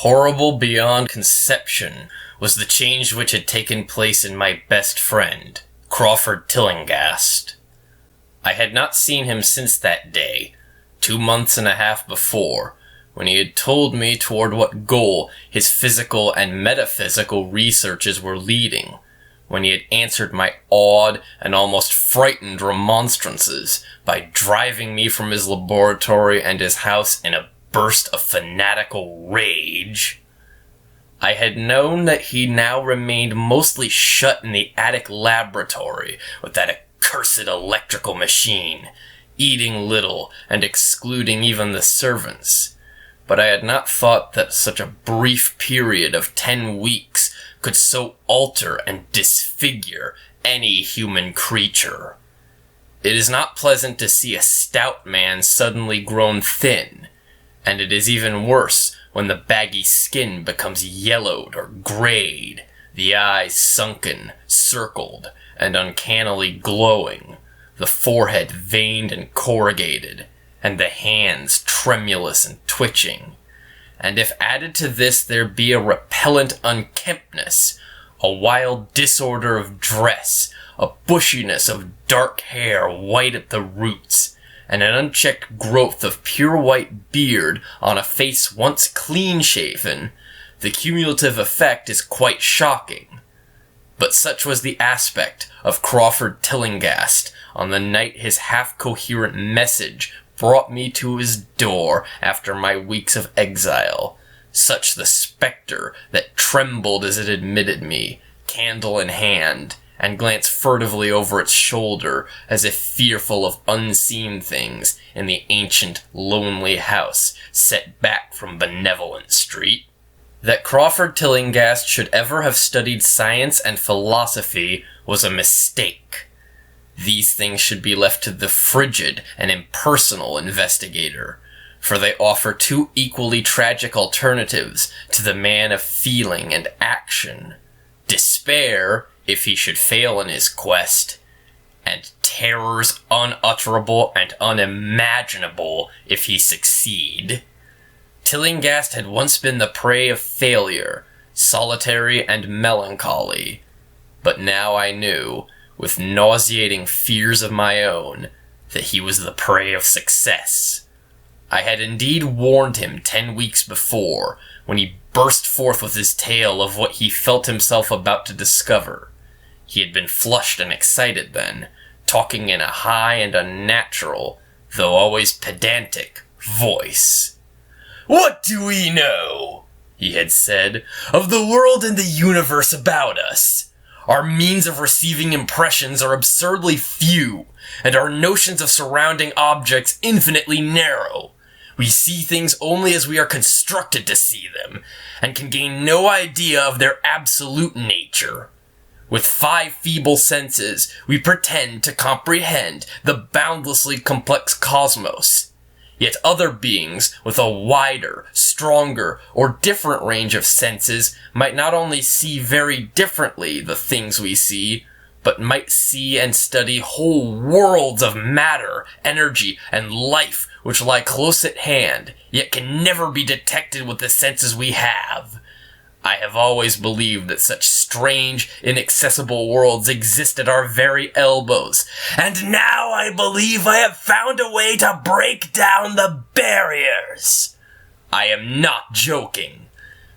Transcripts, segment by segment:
Horrible beyond conception was the change which had taken place in my best friend, Crawford Tillinghast. I had not seen him since that day, 2 months and a half before, when he had told me toward what goal his physical and metaphysical researches were leading, when he had answered my awed and almost frightened remonstrances by driving me from his laboratory and his house in a burst of fanatical rage. I had known that he now remained mostly shut in the attic laboratory with that accursed electrical machine, eating little and excluding even the servants, but I had not thought that such a brief period of 10 weeks could so alter and disfigure any human creature. It is not pleasant to see a stout man suddenly grown thin, and it is even worse when the baggy skin becomes yellowed or grayed, the eyes sunken, circled, and uncannily glowing, the forehead veined and corrugated, and the hands tremulous and twitching. And if added to this there be a repellent unkemptness, a wild disorder of dress, a bushiness of dark hair white at the roots, and an unchecked growth of pure white beard on a face once clean-shaven, the cumulative effect is quite shocking. But such was the aspect of Crawford Tillinghast on the night his half-coherent message brought me to his door after my weeks of exile, such the spectre that trembled as it admitted me, candle in hand, and glanced furtively over its shoulder as if fearful of unseen things in the ancient, lonely house set back from Benevolent Street. That Crawford Tillinghast should ever have studied science and philosophy was a mistake. These things should be left to the frigid and impersonal investigator, for they offer two equally tragic alternatives to the man of feeling and action: despair, if he should fail in his quest, and terrors unutterable and unimaginable if he succeed. Tillinghast had once been the prey of failure, solitary and melancholy, but now I knew, with nauseating fears of my own, that he was the prey of success. I had indeed warned him 10 weeks before, when he burst forth with his tale of what he felt himself about to discover. He had been flushed and excited then, talking in a high and unnatural, though always pedantic, voice. "What do we know," he had said, "of the world and the universe about us? Our means of receiving impressions are absurdly few, and our notions of surrounding objects infinitely narrow. We see things only as we are constructed to see them, and can gain no idea of their absolute nature. With 5 feeble senses, we pretend to comprehend the boundlessly complex cosmos. Yet other beings with a wider, stronger, or different range of senses might not only see very differently the things we see, but might see and study whole worlds of matter, energy, and life which lie close at hand, yet can never be detected with the senses we have. I have always believed that such strange, inaccessible worlds exist at our very elbows, and now I believe I have found a way to break down the barriers. I am not joking.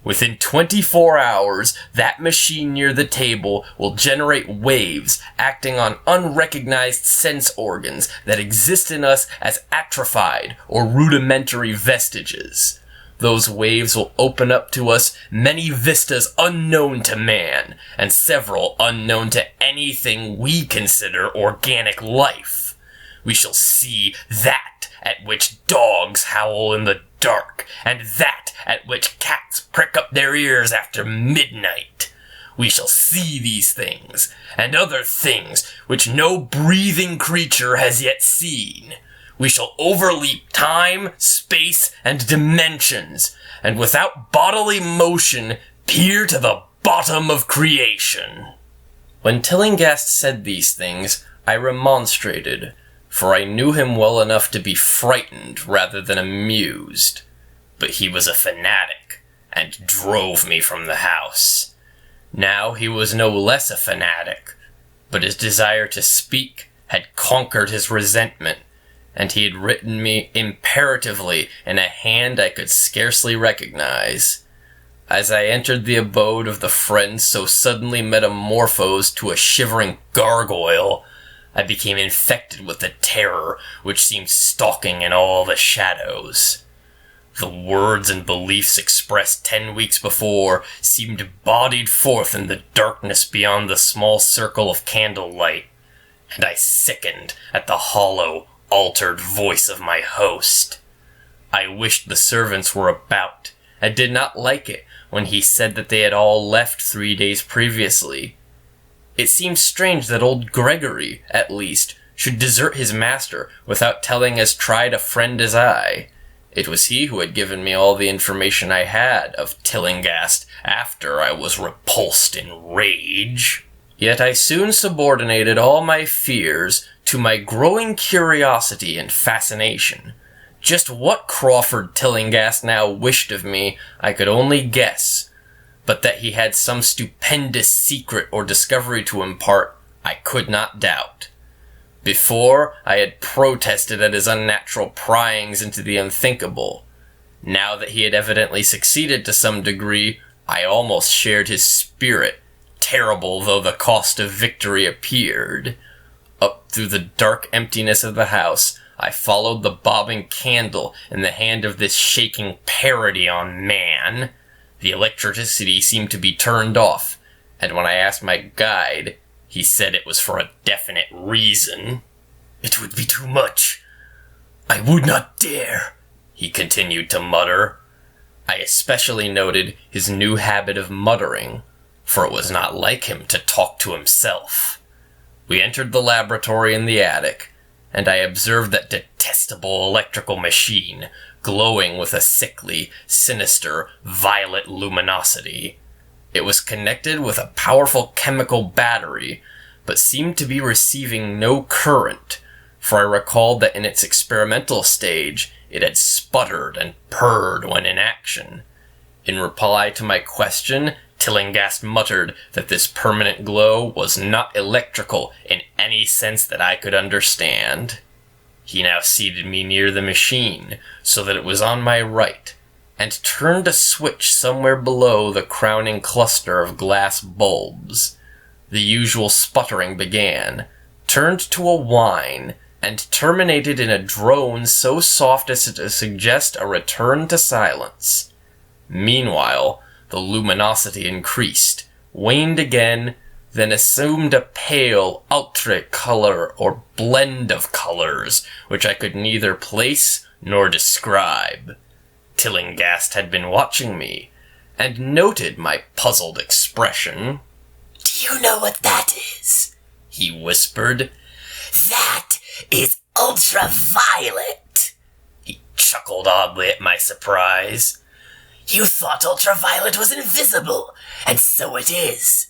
Within 24 hours, that machine near the table will generate waves acting on unrecognized sense organs that exist in us as atrophied or rudimentary vestiges. Those waves will open up to us many vistas unknown to man, and several unknown to anything we consider organic life. We shall see that at which dogs howl in the dark, and that at which cats prick up their ears after midnight. We shall see these things, and other things which no breathing creature has yet seen. We shall overleap time, space, and dimensions, and without bodily motion peer to the bottom of creation. When Tillinghast said these things, I remonstrated, for I knew him well enough to be frightened rather than amused. But he was a fanatic, and drove me from the house. Now he was no less a fanatic, but his desire to speak had conquered his resentment, and he had written me imperatively in a hand I could scarcely recognize. As I entered the abode of the friend so suddenly metamorphosed to a shivering gargoyle, I became infected with the terror which seemed stalking in all the shadows. The words and beliefs expressed 10 weeks before seemed bodied forth in the darkness beyond the small circle of candlelight, and I sickened at the hollow, altered voice of my host. I wished the servants were about, and did not like it when he said that they had all left 3 days previously. It seemed strange that old Gregory, at least, should desert his master without telling as tried a friend as I. It was he who had given me all the information I had of Tillinghast after I was repulsed in rage. Yet I soon subordinated all my fears to my growing curiosity and fascination. Just what Crawford Tillinghast now wished of me I could only guess, but that he had some stupendous secret or discovery to impart, I could not doubt. Before, I had protested at his unnatural pryings into the unthinkable. Now that he had evidently succeeded to some degree, I almost shared his spirit, terrible though the cost of victory appeared. Up through the dark emptiness of the house, I followed the bobbing candle in the hand of this shaking parody on man. The electricity seemed to be turned off, and when I asked my guide, he said it was for a definite reason. "It would be too much. I would not dare," he continued to mutter. I especially noted his new habit of muttering, for it was not like him to talk to himself. We entered the laboratory in the attic, and I observed that detestable electrical machine, glowing with a sickly, sinister, violet luminosity. It was connected with a powerful chemical battery, but seemed to be receiving no current, for I recalled that in its experimental stage it had sputtered and purred when in action. In reply to my question, Tillinghast muttered that this permanent glow was not electrical in any sense that I could understand. He now seated me near the machine, so that it was on my right, and turned a switch somewhere below the crowning cluster of glass bulbs. The usual sputtering began, turned to a whine, and terminated in a drone so soft as to suggest a return to silence. Meanwhile, the luminosity increased, waned again, then assumed a pale, outre color or blend of colors, which I could neither place nor describe. Tillinghast had been watching me, and noted my puzzled expression. "Do you know what that is?" he whispered. "That is ultraviolet." He chuckled oddly at my surprise. "You thought ultraviolet was invisible, and so it is.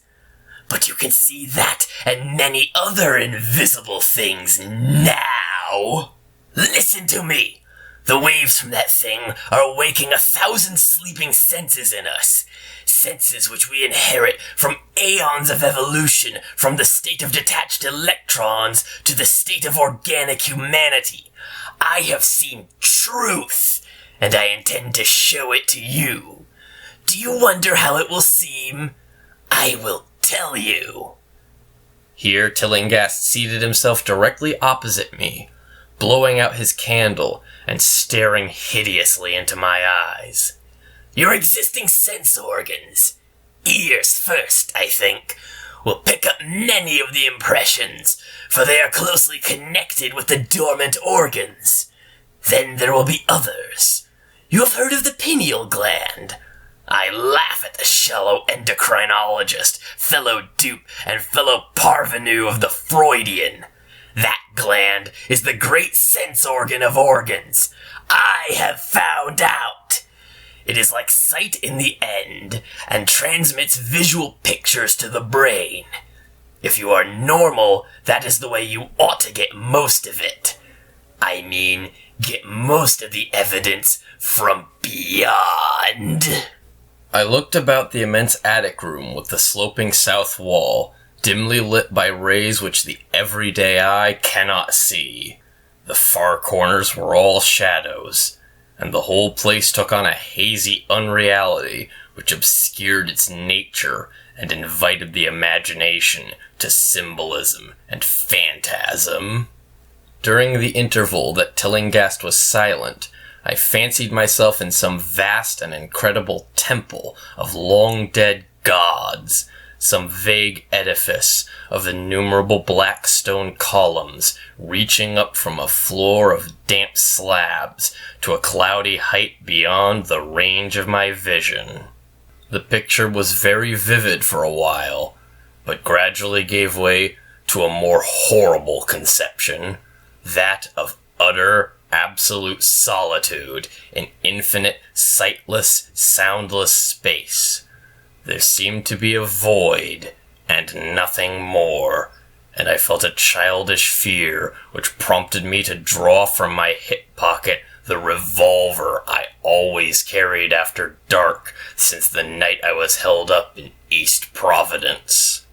But you can see that and many other invisible things now. Listen to me. The waves from that thing are awaking 1,000 sleeping senses in us. Senses which we inherit from aeons of evolution, from the state of detached electrons to the state of organic humanity. I have seen truth, and I intend to show it to you. Do you wonder how it will seem? I will tell you." Here Tillinghast seated himself directly opposite me, blowing out his candle and staring hideously into my eyes. "Your existing sense organs, ears first, I think, will pick up many of the impressions, for they are closely connected with the dormant organs. Then there will be others. You have heard of the pineal gland. I laugh at the shallow endocrinologist, fellow dupe and fellow parvenu of the Freudian. That gland is the great sense organ of organs. I have found out. It is like sight in the end, and transmits visual pictures to the brain. If you are normal, that is the way you ought to get most of it. I mean, get most of the evidence from beyond." I looked about the immense attic room with the sloping south wall, dimly lit by rays which the everyday eye cannot see. The far corners were all shadows, and the whole place took on a hazy unreality which obscured its nature and invited the imagination to symbolism and phantasm. During the interval that Tillinghast was silent, I fancied myself in some vast and incredible temple of long-dead gods, some vague edifice of innumerable black stone columns reaching up from a floor of damp slabs to a cloudy height beyond the range of my vision. The picture was very vivid for a while, but gradually gave way to a more horrible conception, that of utter, absolute solitude in infinite, sightless, soundless space. There seemed to be a void, and nothing more, and I felt a childish fear which prompted me to draw from my hip pocket the revolver I always carried after dark since the night I was held up in East Providence.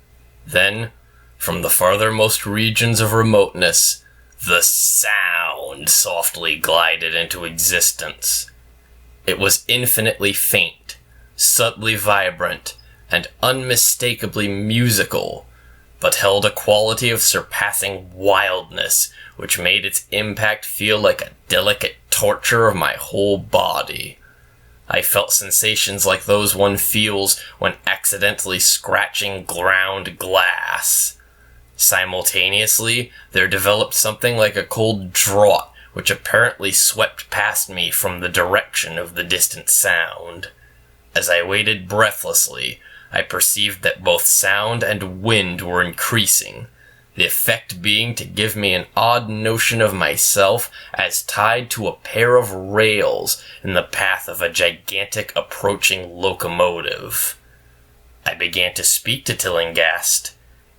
Then, from the farthermost regions of remoteness, the sound softly glided into existence. It was infinitely faint, subtly vibrant, and unmistakably musical, but held a quality of surpassing wildness which made its impact feel like a delicate torture of my whole body. I felt sensations like those one feels when accidentally scratching ground glass. Simultaneously, there developed something like a cold draught which apparently swept past me from the direction of the distant sound. As I waited breathlessly, I perceived that both sound and wind were increasing, the effect being to give me an odd notion of myself as tied to a pair of rails in the path of a gigantic approaching locomotive. I began to speak to Tillinghast,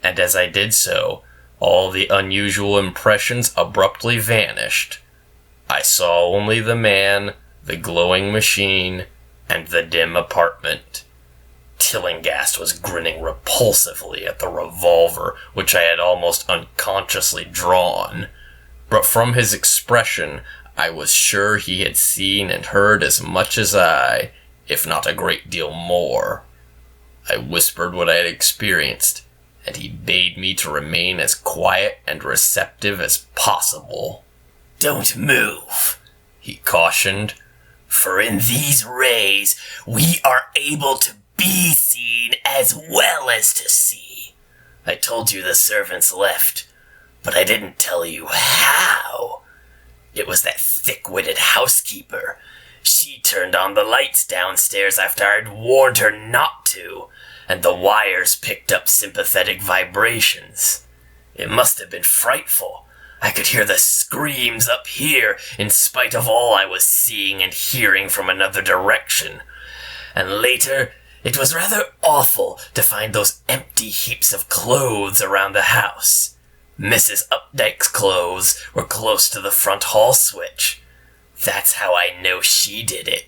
and as I did so, all the unusual impressions abruptly vanished. I saw only the man, the glowing machine, and the dim apartment. Tillinghast was grinning repulsively at the revolver which I had almost unconsciously drawn, but from his expression I was sure he had seen and heard as much as I, if not a great deal more. I whispered what I had experienced, and he bade me to remain as quiet and receptive as possible. "Don't move," he cautioned, "for in these rays we are able to be seen as well as to see. I told you the servants left, but I didn't tell you how. It was that thick-witted housekeeper. She turned on the lights downstairs after I'd warned her not to, and the wires picked up sympathetic vibrations. It must have been frightful. I could hear the screams up here in spite of all I was seeing and hearing from another direction. And later, it was rather awful to find those empty heaps of clothes around the house. Mrs. Updike's clothes were close to the front hall switch. That's how I know she did it.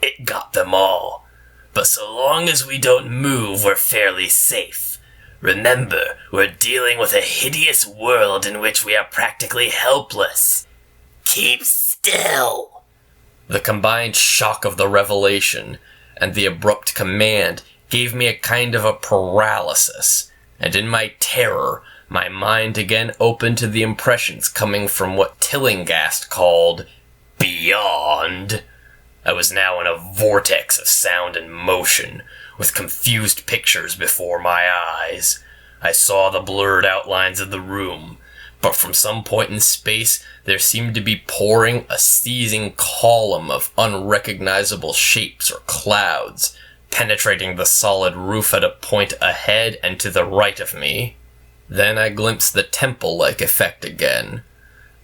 It got them all. But so long as we don't move, we're fairly safe. Remember, we're dealing with a hideous world in which we are practically helpless. Keep still." The combined shock of the revelation and the abrupt command gave me a kind of a paralysis, and in my terror, my mind again opened to the impressions coming from what Tillinghast called beyond. I was now in a vortex of sound and motion, with confused pictures before my eyes. I saw the blurred outlines of the room, but from some point in space there seemed to be pouring a seething column of unrecognizable shapes or clouds, penetrating the solid roof at a point ahead and to the right of me. Then I glimpsed the temple-like effect again,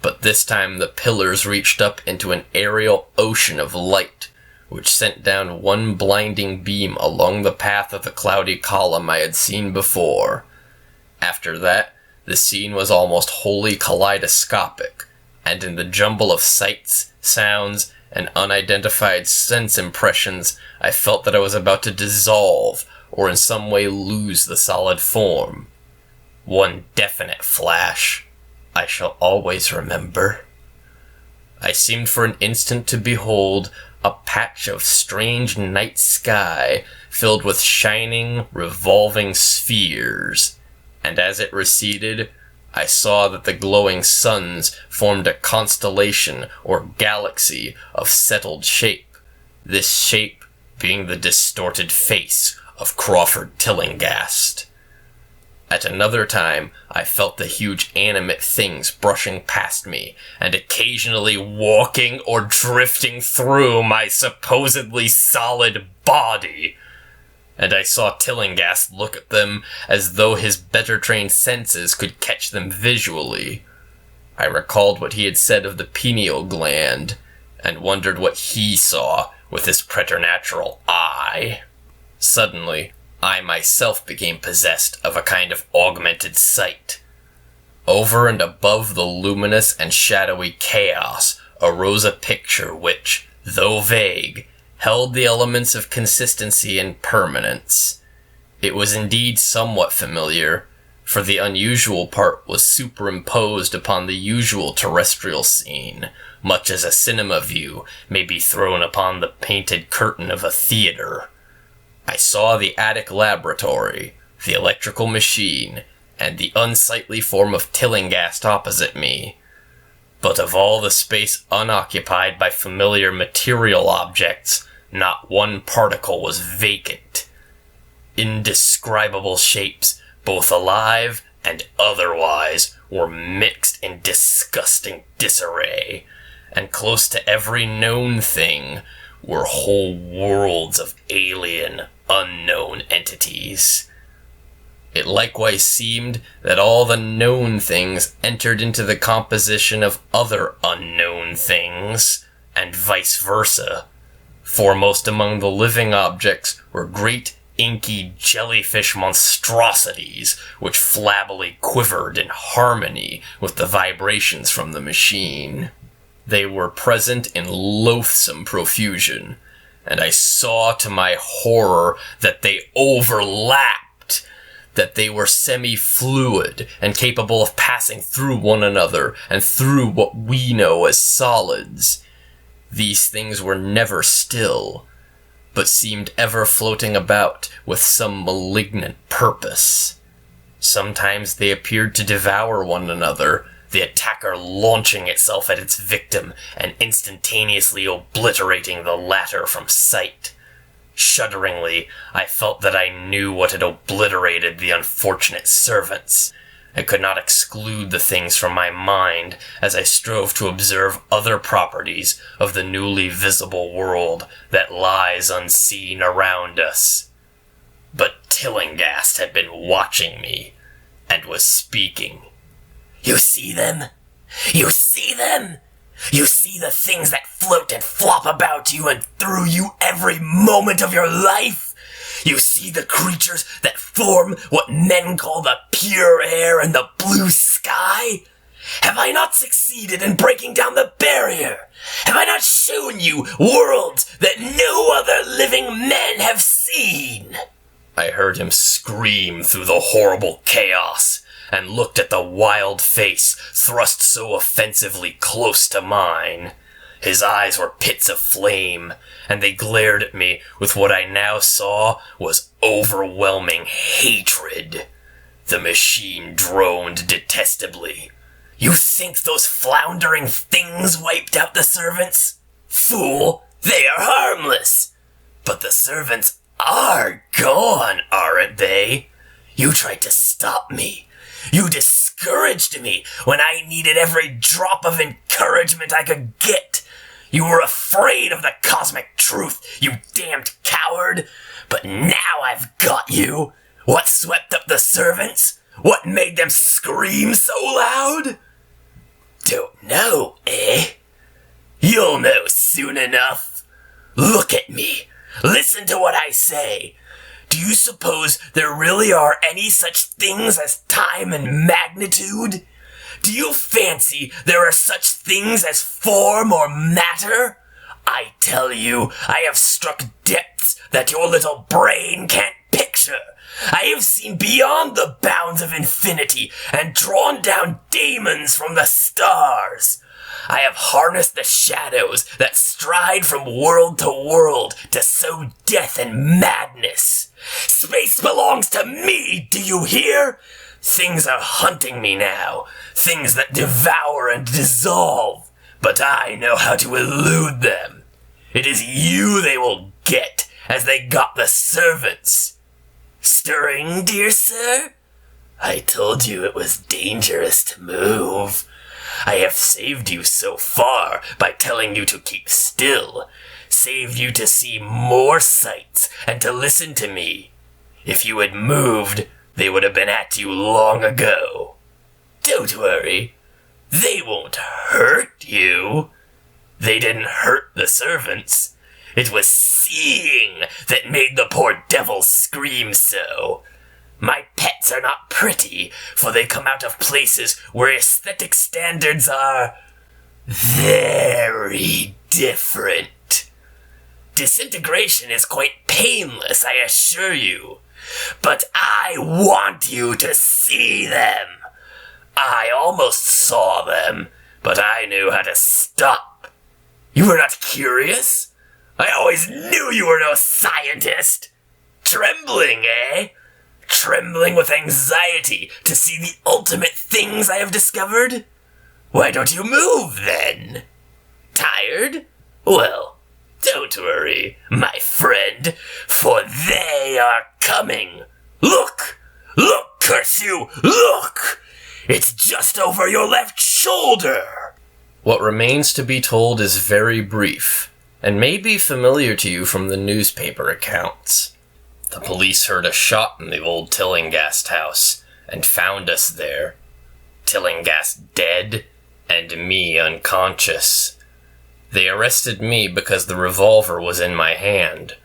but this time the pillars reached up into an aerial ocean of light, which sent down one blinding beam along the path of the cloudy column I had seen before. After that, the scene was almost wholly kaleidoscopic, and in the jumble of sights, sounds, and unidentified sense impressions, I felt that I was about to dissolve or in some way lose the solid form. One definite flash I shall always remember. I seemed for an instant to behold a patch of strange night sky filled with shining, revolving spheres, and as it receded, I saw that the glowing suns formed a constellation or galaxy of settled shape, this shape being the distorted face of Crawford Tillinghast. At another time, I felt the huge animate things brushing past me and occasionally walking or drifting through my supposedly solid body. And I saw Tillinghast look at them as though his better-trained senses could catch them visually. I recalled what he had said of the pineal gland, and wondered what he saw with his preternatural eye. Suddenly, I myself became possessed of a kind of augmented sight. Over and above the luminous and shadowy chaos arose a picture which, though vague, held the elements of consistency and permanence. It was indeed somewhat familiar, for the unusual part was superimposed upon the usual terrestrial scene, much as a cinema view may be thrown upon the painted curtain of a theater. I saw the attic laboratory, the electrical machine, and the unsightly form of Tillinghast opposite me. But of all the space unoccupied by familiar material objects, not one particle was vacant. Indescribable shapes, both alive and otherwise, were mixed in disgusting disarray, and close to every known thing were whole worlds of alien, unknown entities. It likewise seemed that all the known things entered into the composition of other unknown things, and vice versa. Foremost among the living objects were great inky jellyfish monstrosities, which flabbily quivered in harmony with the vibrations from the machine. They were present in loathsome profusion, and I saw to my horror that they overlapped, that they were semi-fluid and capable of passing through one another and through what we know as solids. These things were never still, but seemed ever floating about with some malignant purpose. Sometimes they appeared to devour one another, the attacker launching itself at its victim and instantaneously obliterating the latter from sight. Shudderingly, I felt that I knew what had obliterated the unfortunate servants. I could not exclude the things from my mind as I strove to observe other properties of the newly visible world that lies unseen around us. But Tillinghast had been watching me, and was speaking. You see them? You see them? You see the things that float and flop about you and through you every moment of your life? You see the creatures that form what men call the pure air and the blue sky? Have I not succeeded in breaking down the barrier? Have I not shown you worlds that no other living men have seen? I heard him scream through the horrible chaos, and looked at the wild face thrust so offensively close to mine. His eyes were pits of flame, and they glared at me with what I now saw was overwhelming hatred. The machine droned detestably. You think those floundering things wiped out the servants? Fool, they are harmless. But the servants are gone, aren't they? You tried to stop me. You discouraged me when I needed every drop of encouragement I could get. You were afraid of the cosmic truth, you damned coward. But now I've got you. What swept up the servants? What made them scream so loud? Don't know, eh? You'll know soon enough. Look at me. Listen to what I say. Do you suppose there really are any such things as time and magnitude? Do you fancy there are such things as form or matter? I tell you, I have struck depths that your little brain can't picture. I have seen beyond the bounds of infinity and drawn down demons from the stars. I have harnessed the shadows that stride from world to world to sow death and madness. Space belongs to me, do you hear? Things are hunting me now, things that devour and dissolve, but I know how to elude them. It is you they will get, as they got the servants. Stirring, dear sir? I told you it was dangerous to move. I have saved you so far by telling you to keep still, saved you to see more sights and to listen to me. If you had moved, they would have been at you long ago. Don't worry, they won't hurt you. They didn't hurt the servants. It was seeing that made the poor devil scream so. My pets are not pretty, for they come out of places where aesthetic standards are very different. Disintegration is quite painless, I assure you. But I want you to see them. I almost saw them, but I knew how to stop. You were not curious? I always knew you were no scientist. Trembling, eh? Trembling with anxiety to see the ultimate things I have discovered? Why don't you move, then? Tired? Well, don't worry, my friend, for they are coming. Look! Look, curse you! Look! It's just over your left shoulder! What remains to be told is very brief, and may be familiar to you from the newspaper accounts. The police heard a shot in the old Tillinghast house, and found us there. Tillinghast dead, and me unconscious. They arrested me because the revolver was in my hand,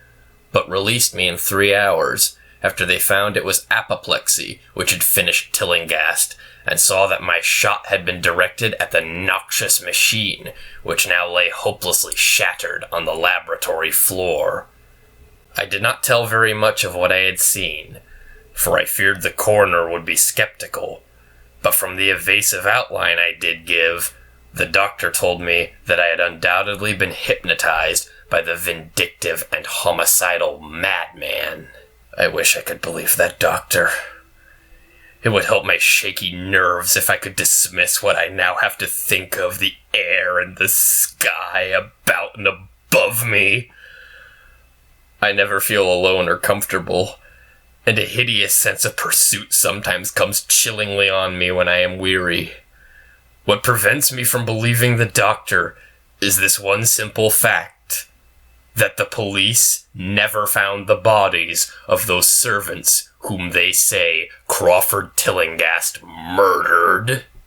but released me in 3 hours, after they found it was apoplexy which had finished Tillinghast, and saw that my shot had been directed at the noxious machine, which now lay hopelessly shattered on the laboratory floor. I did not tell very much of what I had seen, for I feared the coroner would be skeptical, but from the evasive outline I did give, the doctor told me that I had undoubtedly been hypnotized by the vindictive and homicidal madman. I wish I could believe that doctor. It would help my shaky nerves if I could dismiss what I now have to think of the air and the sky about and above me. I never feel alone or comfortable, and a hideous sense of pursuit sometimes comes chillingly on me when I am weary. What prevents me from believing the doctor is this one simple fact, that the police never found the bodies of those servants whom they say Crawford Tillinghast murdered.